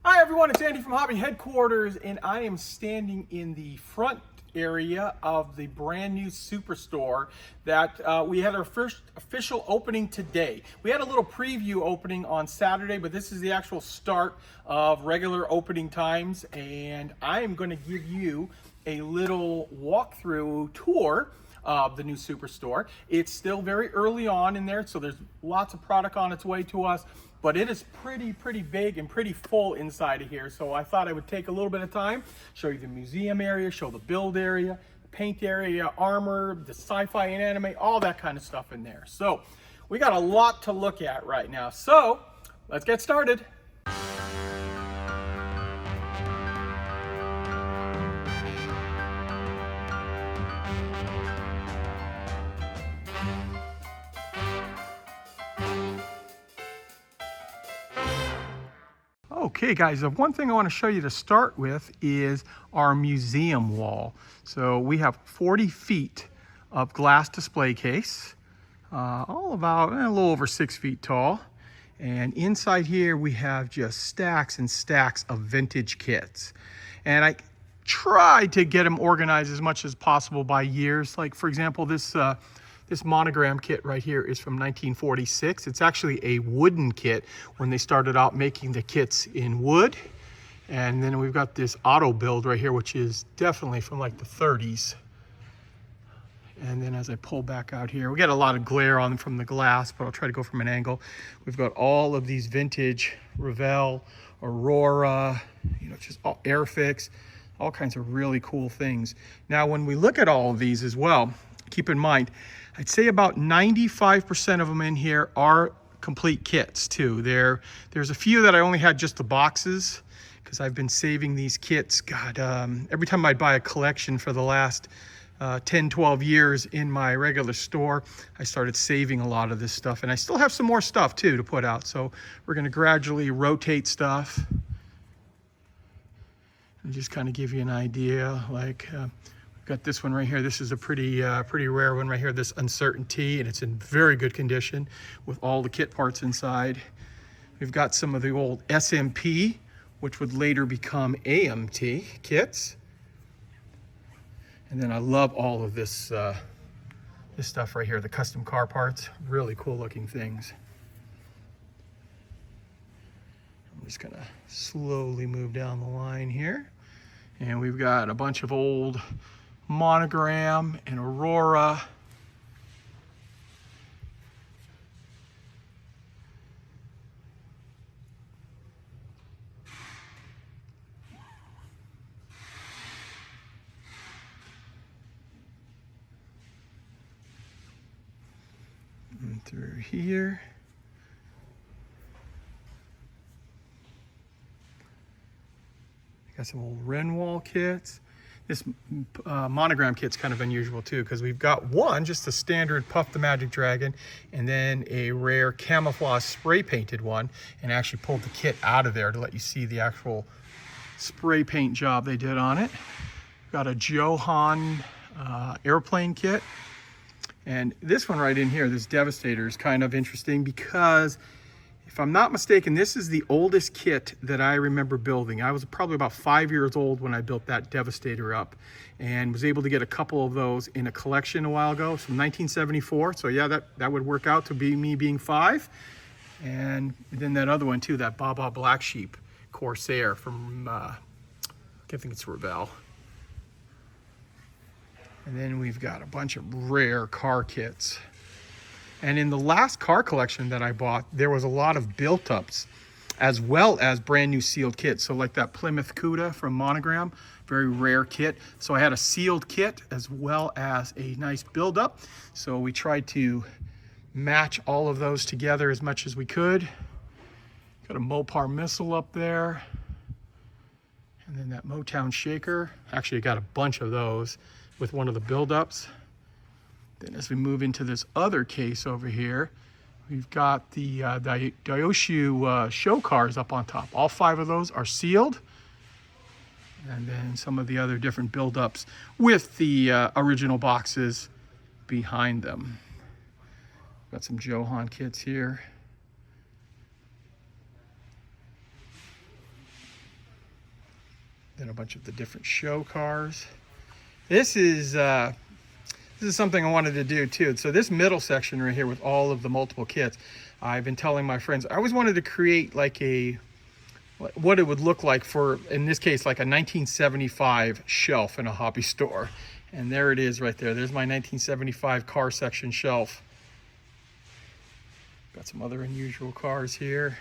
Hi everyone, it's Andy from Hobby Headquarters, and I am standing in the front area of the brand new Superstore that we had our first official opening today. We had a little preview opening on Saturday, but this is the actual start of regular opening times, and I am going to give you a little walkthrough tour of the new Superstore. It's still very early on in there, so there's lots of product on its way to us, but it is pretty big and pretty full inside of here. So I thought I would take a little bit of time, show you the museum area, show the build area, the paint area, armor, the sci-fi and anime, all that kind of stuff in there. So we got a lot to look at right now. So let's get started. Okay guys, the one thing I want to show you to start with is our museum wall. So we have 40 feet of glass display case, all about a little over 6 feet tall. And inside here we have just stacks and stacks of vintage kits. And I tried to get them organized as much as possible by years. Like for example, this monogram kit right here is from 1946. It's actually a wooden kit when they started out making the kits in wood. And then we've got this auto build right here, which is definitely from like the 30s. And then as I pull back out here, we get a lot of glare on from the glass, but I'll try to go from an angle. We've got all of these vintage Revell, Aurora, just all Airfix, all kinds of really cool things. Now, when we look at all of these as well, keep in mind, I'd say about 95% of them in here are complete kits too. There's a few that I only had just the boxes because I've been saving these kits. God, every time I buy a collection for the last 10, 12 years in my regular store, I started saving a lot of this stuff. And I still have some more stuff too to put out. So we're gonna gradually rotate stuff and just kind of give you an idea. Like, got this one right here. This is a pretty rare one right here, this Uncertainty, and it's in very good condition with all the kit parts inside. We've got some of the old SMP, which would later become AMT kits. And then I love all of this this stuff right here, the custom car parts. Really cool looking things. I'm just gonna slowly move down the line here. And we've got a bunch of old Monogram and Aurora. And through here. Got some old Renwall kits. This monogram kit's kind of unusual too, because we've got one, just a standard Puff the Magic Dragon, and then a rare camouflage spray painted one, and actually pulled the kit out of there to let you see the actual spray paint job they did on it. Got a Johann airplane kit. And this one right in here, this Devastator, is kind of interesting because if I'm not mistaken, this is the oldest kit that I remember building. I was probably about 5 years old when I built that Devastator up and was able to get a couple of those in a collection a while ago. It's from 1974. So yeah, that would work out to be me being 5. And then that other one too, that Baba Black Sheep Corsair from, I think it's Revell. And then we've got a bunch of rare car kits. And in the last car collection that I bought, there was a lot of built-ups as well as brand new sealed kits. So like that Plymouth Cuda from Monogram, very rare kit. So I had a sealed kit as well as a nice build-up. So we tried to match all of those together as much as we could. Got a Mopar missile up there. And then that Motown shaker. Actually, I got a bunch of those with one of the build-ups. Then as we move into this other case over here, we've got the Daoshu show cars up on top. All 5 of those are sealed. And then some of the other different build-ups with the original boxes behind them. Got some Johann kits here. and a bunch of the different show cars. This is something I wanted to do too. So this middle section right here with all of the multiple kits, I've been telling my friends, I always wanted to create like what it would look like for, in this case, like a 1975 shelf in a hobby store. And there it is right there. There's my 1975 car section shelf. Got some other unusual cars here.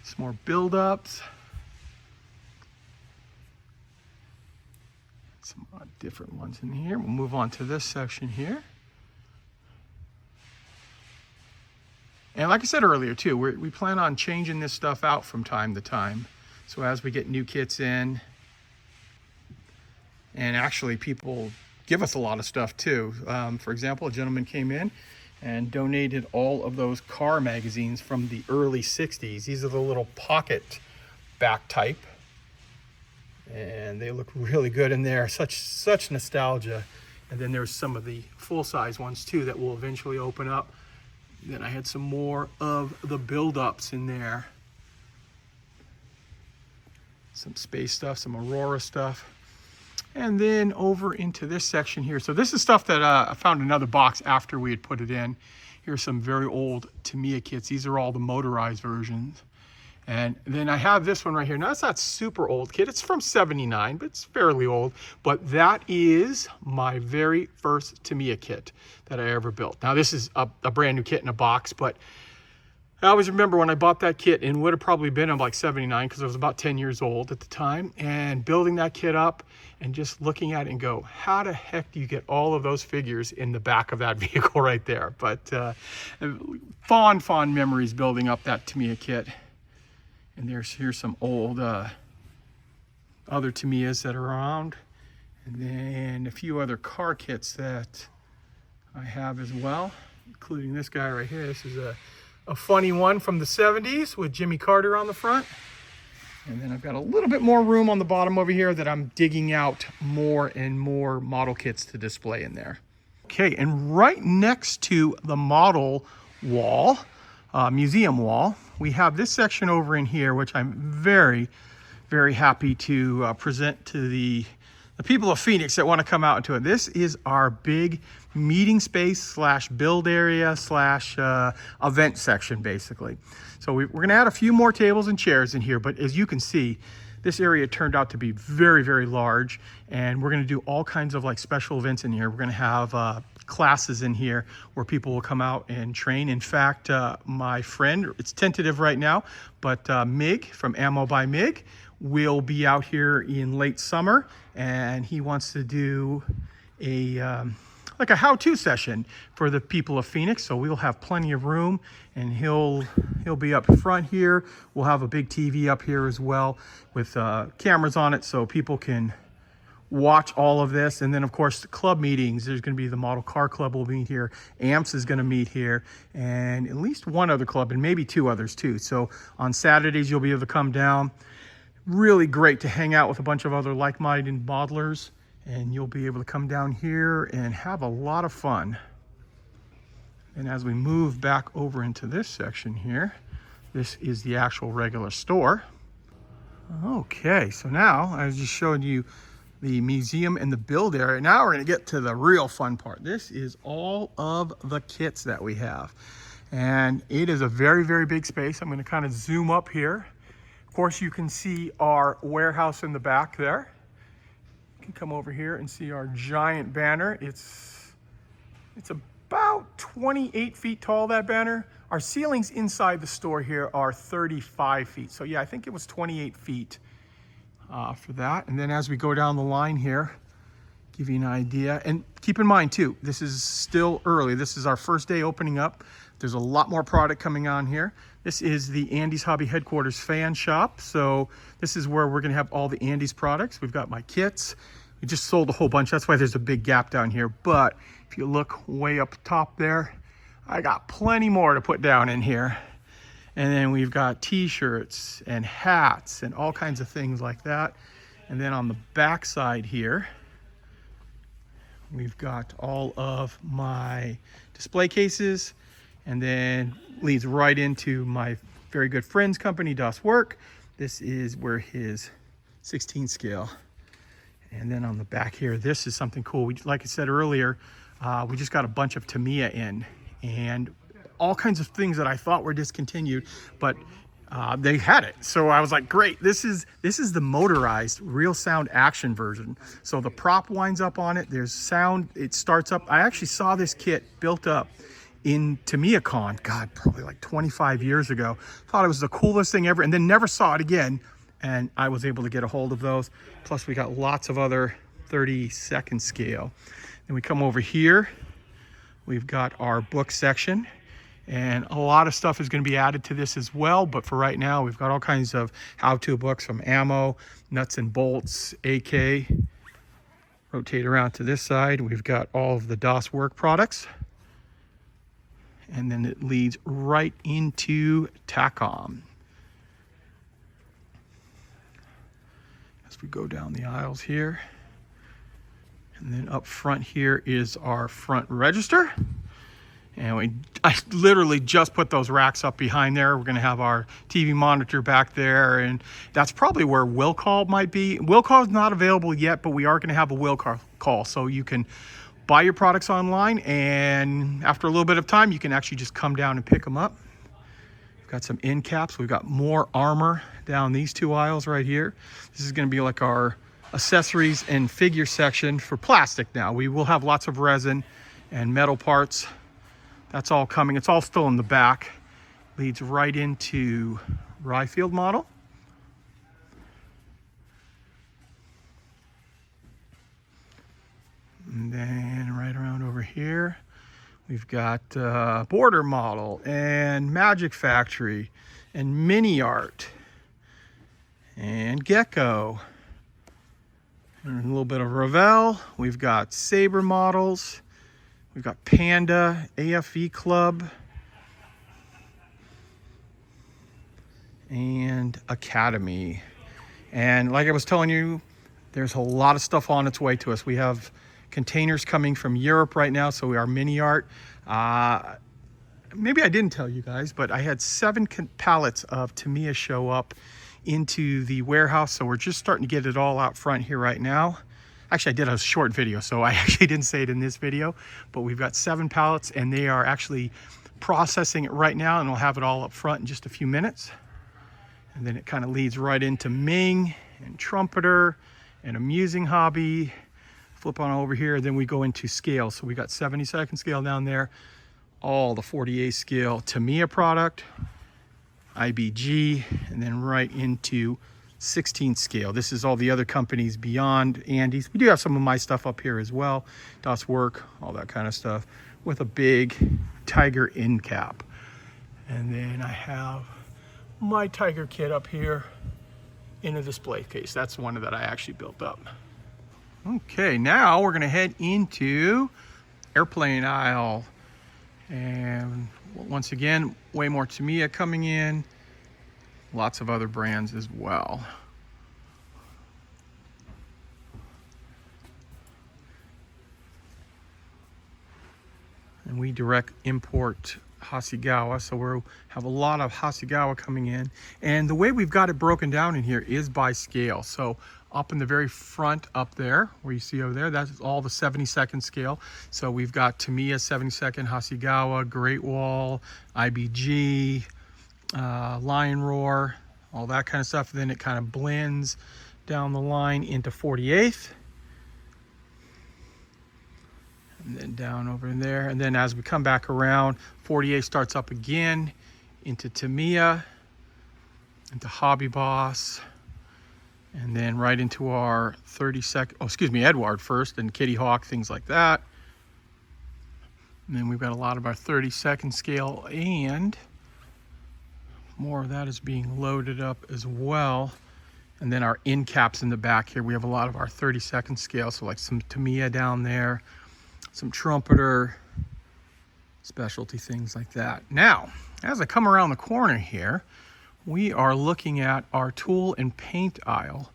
Some more build-ups. Some different ones in here. We'll move on to this section here. And like I said earlier too, we plan on changing this stuff out from time to time. So as we get new kits in, and actually people give us a lot of stuff too. For example, a gentleman came in and donated all of those car magazines from the early 60s. These are the little pocket back type. And they look really good in there. Such nostalgia. And then there's some of the full-size ones too that will eventually open up. Then I had some more of the build-ups in there. Some space stuff, some Aurora stuff. And then over into this section here. So this is stuff that I found another box after we had put it in. Here's some very old Tamiya kits. These are all the motorized versions. And then I have this one right here. Now, it's not super old kit. It's from '79, but it's fairly old. But that is my very first Tamiya kit that I ever built. Now, this is a brand new kit in a box, but I always remember when I bought that kit, and would have probably been in like '79 because I was about 10 years old at the time, and building that kit up and just looking at it and go, how the heck do you get all of those figures in the back of that vehicle right there? But fond memories building up that Tamiya kit. And here's some old other Tamiyas that are around. And then a few other car kits that I have as well, including this guy right here. This is a funny one from the 70s with Jimmy Carter on the front. And then I've got a little bit more room on the bottom over here that I'm digging out more and more model kits to display in there. Okay, and right next to the model wall, museum wall, we have this section over in here, which I'm very, very happy to present to the people of Phoenix that want to come out into it. This is our big meeting space slash build area slash event section, basically. So we're going to add a few more tables and chairs in here, but as you can see, this area turned out to be very, very large, and we're going to do all kinds of like special events in here. We're going to have classes in here where people will come out and train. In fact, my friend, it's tentative right now, but Mig from Ammo by Mig will be out here in late summer, and he wants to do like a how-to session for the people of Phoenix. So we'll have plenty of room, and he'll be up front here. We'll have a big TV up here as well with cameras on it so people can watch all of this. And then of course the club meetings, there's going to be the model car club will meet here, AMPS is going to meet here, and at least one other club and maybe two others too. So on Saturdays you'll be able to come down. Really great to hang out with a bunch of other like-minded modelers, and you'll be able to come down here and have a lot of fun. And as we move back over into this section here, this is the actual regular store. Okay, so now I just showed you the museum and the build area. Now we're going to get to the real fun part. This is all of the kits that we have, and it is a very, very big space. I'm going to kind of zoom up here. Of course, you can see our warehouse in the back there. You can come over here and see our giant banner. It's about 28 feet tall, that banner. Our ceilings inside the store here are 35 feet. So yeah, I think it was 28 feet for that. And then as we go down the line here, give you an idea. And keep in mind too, this is still early. This is our first day opening up. There's a lot more product coming on here. This is the Andy's Hobby Headquarters fan shop. So this is where we're gonna have all the Andy's products. We've got my kits. We just sold a whole bunch. That's why there's a big gap down here. But if you look way up top there, I got plenty more to put down in here. And then we've got t-shirts and hats and all kinds of things like that. And then on the back side here, we've got all of my display cases, and then leads right into my very good friend's company, Das Work. This is where his 16 scale. And then on the back here, this is something cool. Like I said earlier, we just got a bunch of Tamiya in, and all kinds of things that I thought were discontinued, but they had it. So I was like, great, this is the motorized real sound action version. So the prop winds up on it, there's sound, it starts up. I actually saw this kit built up in TamiyaCon, God, probably like 25 years ago. Thought it was the coolest thing ever, and then never saw it again. And I was able to get a hold of those. Plus we got lots of other 32nd scale. Then we come over here, we've got our book section, and a lot of stuff is going to be added to this as well. But for right now, we've got all kinds of how-to books from ammo, nuts and bolts, AK. Rotate around to this side, we've got all of the DOS work products. And then it leads right into TACOM. As we go down the aisles here. And then up front here is our front register. And I literally just put those racks up behind there. We're gonna have our TV monitor back there, and that's probably where will call might be. Will call is not available yet, but we are gonna have a will call. So you can buy your products online, and after a little bit of time, you can actually just come down and pick them up. We've got some end caps. We've got more armor down these two aisles right here. This is gonna be like our accessories and figure section for plastic now. We will have lots of resin and metal parts. That's all coming. It's all still in the back. Leads right into Ryefield model. And then right around over here, we've got Border model and Magic Factory and Mini Art and Gecko. And a little bit of Revell. We've got Saber models. We've got Panda, AFE Club, and Academy. And like I was telling you, there's a lot of stuff on its way to us. We have containers coming from Europe right now, so we are Mini Art. Maybe I didn't tell you guys, but I had 7 pallets of Tamiya show up into the warehouse, so we're just starting to get it all out front here right now. Actually, I did a short video, so I actually didn't say it in this video, but we've got 7 pallets, and they are actually processing it right now, and we'll have it all up front in just a few minutes. And then it kind of leads right into Ming and Trumpeter and Amusing Hobby. Flip on over here, then we go into scale. So we got 72nd scale down there, all the 48 scale Tamiya product, IBG, and then right into 16th scale. This is all the other companies beyond Andes. We do have some of my stuff up here as well. DOS work, all that kind of stuff, with a big Tiger end cap. And then I have my Tiger kit up here in a display case. That's one that I actually built up. Okay, now we're gonna head into airplane aisle. And once again, way more Tamiya coming in. Lots of other brands as well. And we direct import Hasegawa, so we have a lot of Hasegawa coming in. And the way we've got it broken down in here is by scale. So up in the very front up there, where you see over there, that's all the 72nd scale. So we've got Tamiya 72nd, Hasegawa, Great Wall, IBG, Lion Roar, all that kind of stuff. Then it kind of blends down the line into 48th. And then down over in there. And then as we come back around, 48 starts up again into Tamiya, into Hobby Boss, and then right into our 32nd, oh, excuse me, Edward first, and Kitty Hawk, things like that. And then we've got a lot of our 32nd scale, and more of that is being loaded up as well. And then our end caps in the back here, we have a lot of our 32nd scale, so like some Tamiya down there, some Trumpeter, specialty things like that. Now, as I come around the corner here, we are looking at our tool and paint aisle.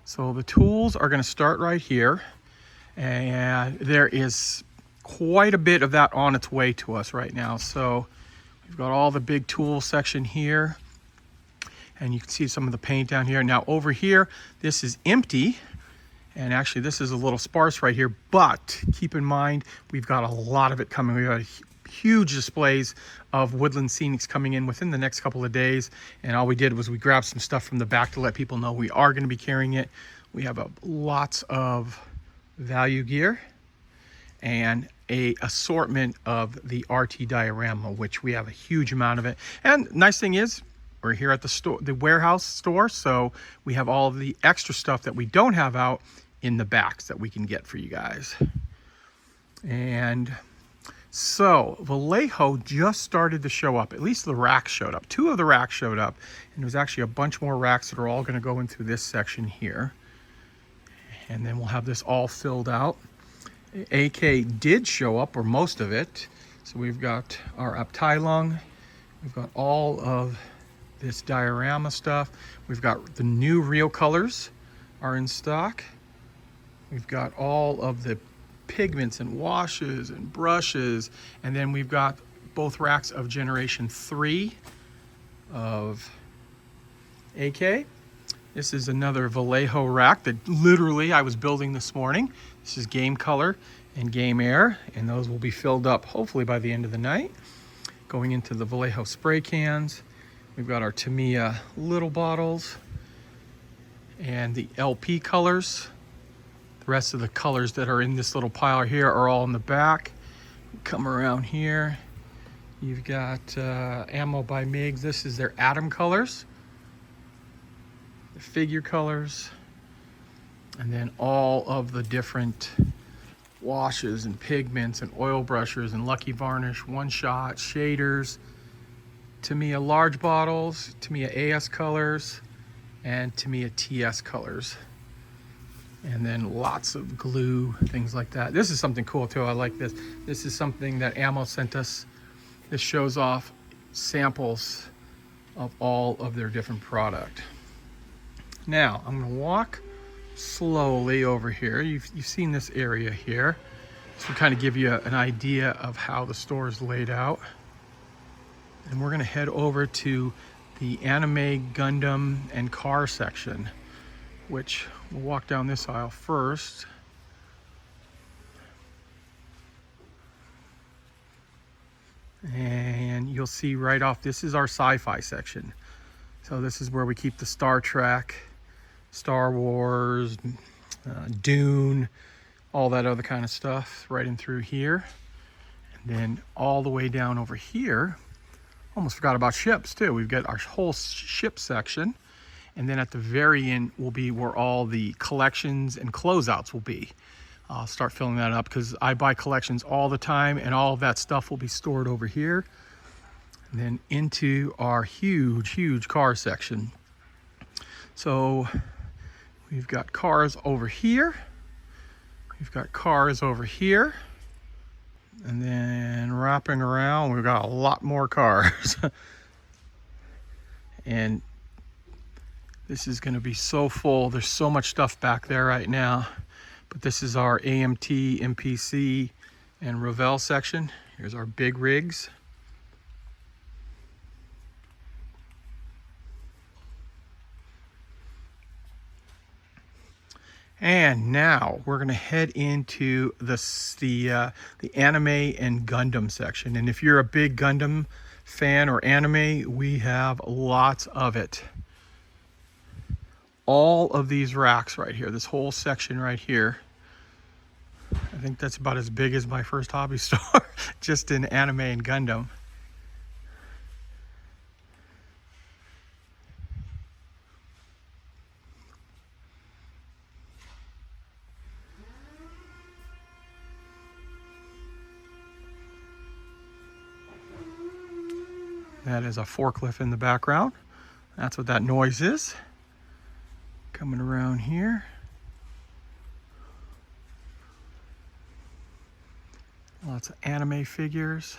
So the tools are going to start right here, and there is quite a bit of that on its way to us right now. So we've got all the big tool section here, And you can see some of the paint down here. Now over here, this is empty. And actually this is a little sparse right here, but keep in mind, we've got a lot of it coming. We've got huge displays of woodland scenics coming in within the next couple of days. And all we did was we grabbed some stuff from the back to let people know we are gonna be carrying it. We have lots of value gear and a assortment of the RT diorama, which we have a huge amount of it. And nice thing is, we're here at the store, the warehouse store, so we have all of the extra stuff that we don't have out in the backs that we can get for you guys. And so Vallejo just started to show up. At least the racks showed up. 2 of the racks showed up, and there's actually a bunch more racks that are all going to go into this section here. And then we'll have this all filled out. AK did show up, or most of it. So we've got our Abteilung. We've got all of this diorama stuff. We've got the new real colors are in stock. We've got all of the pigments and washes and brushes. And then we've got both racks of Generation 3 of AK. This is another Vallejo rack that literally I was building this morning. This is Game Color and Game Air, and those will be filled up hopefully by the end of the night. Going into the Vallejo spray cans. We've got our Tamiya little bottles and the LP colors. The rest of the colors that are in this little pile here are all in the back. Come around here. You've got Ammo by MiG. This is their Atom colors. The figure colors, and then all of the different washes and pigments and oil brushes and Lucky Varnish, one shot, shaders, Tamiya large bottles, Tamiya AS colors, and Tamiya TS colors. And then lots of glue, things like that. This is something cool too, I like this. This is something that Ammo sent us. This shows off samples of all of their different product. Now, I'm gonna walk slowly over here. You've seen this area here. So kind of give you an idea of how the store is laid out. And we're gonna head over to the anime, Gundam, and car section, which we'll walk down this aisle first. And you'll see right off, this is our sci-fi section. So this is where we keep the Star Trek, Star Wars, Dune, all that other kind of stuff right in through here. And then all the way down over here, almost forgot about ships too. We've got our whole ship section. And then at the very end will be where all the collections and closeouts will be. I'll start filling that up because I buy collections all the time, and all of that stuff will be stored over here. And then into our huge car section. So we've got cars over here. We've got cars over here. And then wrapping around, we've got a lot more cars. And this is gonna be so full. There's so much stuff back there right now. But this is our AMT, MPC, and Revell section. Here's our big rigs. And now we're gonna head into the anime and Gundam section. And if you're a big Gundam fan or anime, we have lots of it. All of these racks right here, this whole section right here, I think that's about as big as my first hobby store, just in anime and Gundam. That is a forklift in the background. That's what that noise is. Coming around here. Lots of anime figures.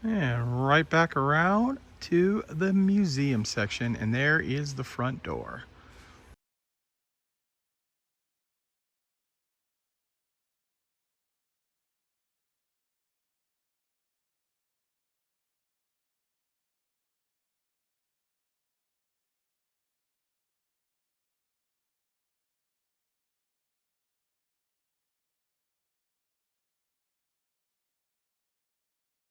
And right back around to the museum section, and there is the front door.